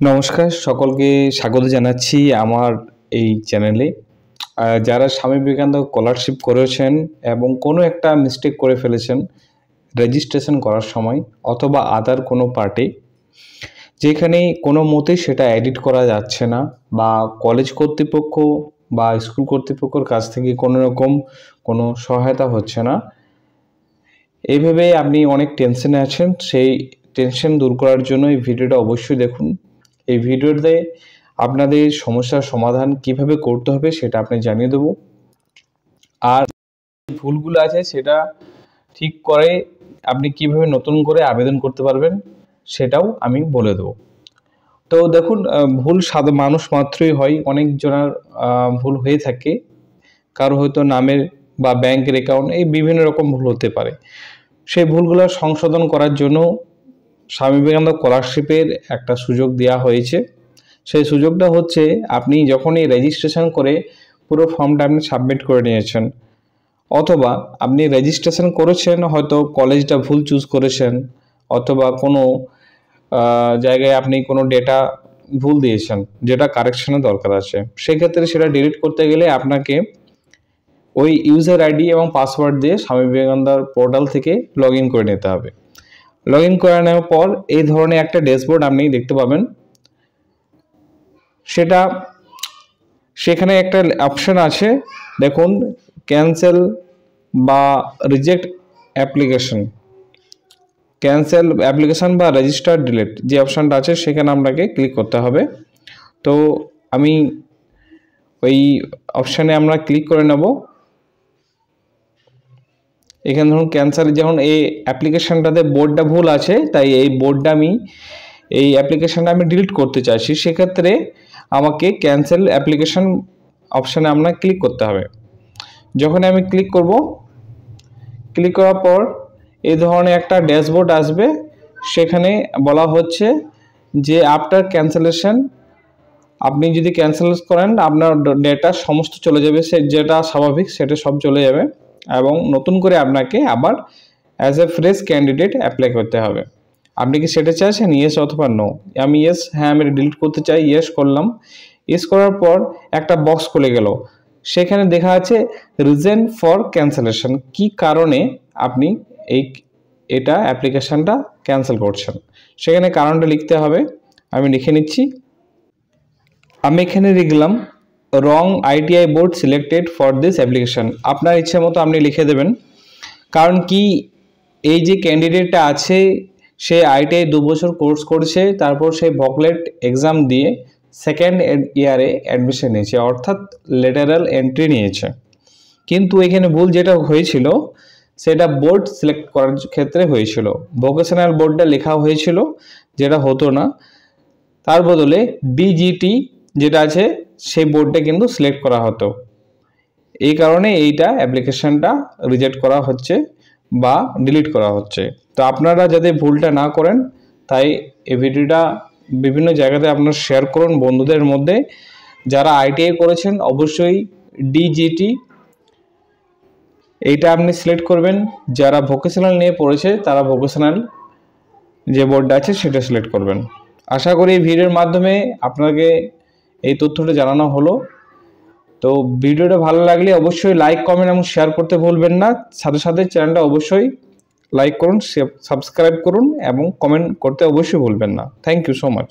নমস্কার, সকলকে স্বাগত জানাচ্ছি আমার এই চ্যানেলে। যারা স্বামী বিবেকানন্দ স্কলারশিপ করেছেন এবং কোনো একটা মিস্টেক করে ফেলেছেন রেজিস্ট্রেশন করার সময় অথবা আদার কোনো পার্টে, যেখানে কোনো মতেই সেটা এডিট করা যাচ্ছে না বা কলেজ কর্তৃপক্ষ বা স্কুল কর্তৃপক্ষের কাছ থেকে কোনো রকম কোনো সহায়তা হচ্ছে না। এইভাবে আপনি অনেক টেনশনে আছেন, সেই টেনশন দূর করার জন্য এই ভিডিওটা অবশ্যই দেখুন। এই ভিডিওতে আপনাদের সমস্যার সমাধান কিভাবে করতে হবে সেটা আপনি জানিয়ে দেব, আর ভুলগুলো আছে সেটা ঠিক করে আপনি কিভাবে নতুন করে আবেদন করতে পারবেন সেটাও আমি বলে দেব। তো দেখুন, ভুল সাধারণ মানুষ মাত্রই হয়, অনেকজনের ভুল হয়ে থাকে। কারো হয়তো নামের বা ব্যাংকের অ্যাকাউন্ট এই বিভিন্ন রকম ভুল হতে পারে। সেই ভুলগুলো সংশোধন করার জন্য স্বামী বিবেকানন্দ স্কলারশিপের একটা সুযোগ দেওয়া হয়েছে। সেই সুযোগটা হচ্ছে, আপনি যখনই রেজিস্ট্রেশন করে পুরো ফর্মটা আপনি সাবমিট করে নিয়েছেন, অথবা আপনি রেজিস্ট্রেশন করেছেন হয়তো কলেজটা ভুল চুজ করেছেন, অথবা কোনো জায়গায় আপনি কোনো ডেটা ভুল দিয়েছেন যেটা কারেকশনের দরকার আছে, সেক্ষেত্রে সেটা ডিলিট করতে গেলে আপনাকে ওই ইউজার আইডি এবং পাসওয়ার্ড দিয়ে স্বামী বিবেকানন্দ পোর্টাল থেকে লগ ইন করে নিতে হবে। লগ ইন করে নেওয়ার পর এই ধরনের একটা ড্যাশবোর্ড আপনি দেখতে পাবেন। সেখানে একটা অপশন আছে, দেখুন, ক্যান্সেল বা রিজেক্ট অ্যাপ্লিকেশন, ক্যান্সেল অ্যাপ্লিকেশন বা রেজিস্টার ডিলিট যে অপশানটা আছে সেখানে আপনাকে ক্লিক করতে হবে। তো আমি ওই অপশানে আমরা ক্লিক করে নেব। এখানে ধরুন ক্যান্সেল, যখন এই অ্যাপ্লিকেশানটাতে বোর্ডটা ভুল আছে, তাই এই বোর্ডটা এই অ্যাপ্লিকেশানটা আমি ডিলিট করতে চাইছি, সেক্ষেত্রে আমাকে ক্যান্সেল অ্যাপ্লিকেশান অপশানে আপনার ক্লিক করতে হবে। যখন আমি ক্লিক করব, ক্লিক করার পর এই ধরনের একটা ড্যাশবোর্ড আসবে। সেখানে বলা হচ্ছে যে আফটার ক্যান্সেলেশন, আপনি যদি ক্যান্সেল করেন আপনার ডেটা সমস্ত চলে যাবে, যেটা স্বাভাবিক সেটা সব চলে যাবে, এবং নতুন করে আপনাকে আবার as a fresh candidate apply করতে হবে। আপনি কি সেটা চাইছেন, ইয়েস অথবা নো? আমি ইয়েস, হ্যাঁ আমি ডিলিট করতে চাই, ইয়েস করলাম। ইয়েস করার পর একটা বক্স খুলে গেল, সেখানে দেখা আছে রিজন ফর ক্যান্সেলেশন, কি কারণে আপনি এটা অ্যাপ্লিকেশানটা ক্যান্সেল করছেন, সেখানে কারণটা লিখতে হবে। আমি লিখে নিচ্ছি। আমি এখানে লিখলাম wrong ITI board selected for this application. আপনার ইচ্ছে মতো আপনি লিখে দেবেন। কারণ কি, এই যে ক্যান্ডিডেটটা আছে সে আইটিআই 2 বছর কোর্স করছে, তারপর সে ভকলেট এক্সাম দিয়ে সেকেন্ড ইয়ারে অ্যাডমিশন নিয়েছে, অর্থাৎ লেটারাল এন্ট্রি নিয়েছে। কিন্তু এখানে ভুল যেটা হয়েছিল সেটা বোর্ড সিলেক্ট করার ক্ষেত্রে হয়েছিল, ভোকেশনাল বোর্ডটা লেখা হয়েছিল, যেটা হতো না। তার বদলে বিজিটি যেটা আছে সেই বোর্ডটা কিন্তু সিলেক্ট করা হতো। এই কারণে এইটা অ্যাপ্লিকেশানটা রিজেক্ট করা হচ্ছে বা ডিলিট করা হচ্ছে। তো আপনারা যাতে ভুলটা না করেন, তাই এই ভিডিওটা বিভিন্ন জায়গাতে আপনারা শেয়ার করুন বন্ধুদের মধ্যে। যারা আইটিআই করেছেন অবশ্যই ডিজিটি এইটা আপনি সিলেক্ট করবেন, যারা ভোকেশনাল নিয়ে পড়েছে তারা ভোকেশনাল যে বোর্ডটা আছে সেটা সিলেক্ট করবেন। আশা করি এই ভিডিওর মাধ্যমে আপনাকে এই তথ্যটা জানানো হলো। তো ভিডিওটা ভালো লাগলে অবশ্যই লাইক, কমেন্ট এবং শেয়ার করতে ভুলবেন না। সাথে সাথে চ্যানেলটা অবশ্যই লাইক করুন, সাবস্ক্রাইব করুন এবং কমেন্ট করতে অবশ্যই ভুলবেন না। Thank you so much.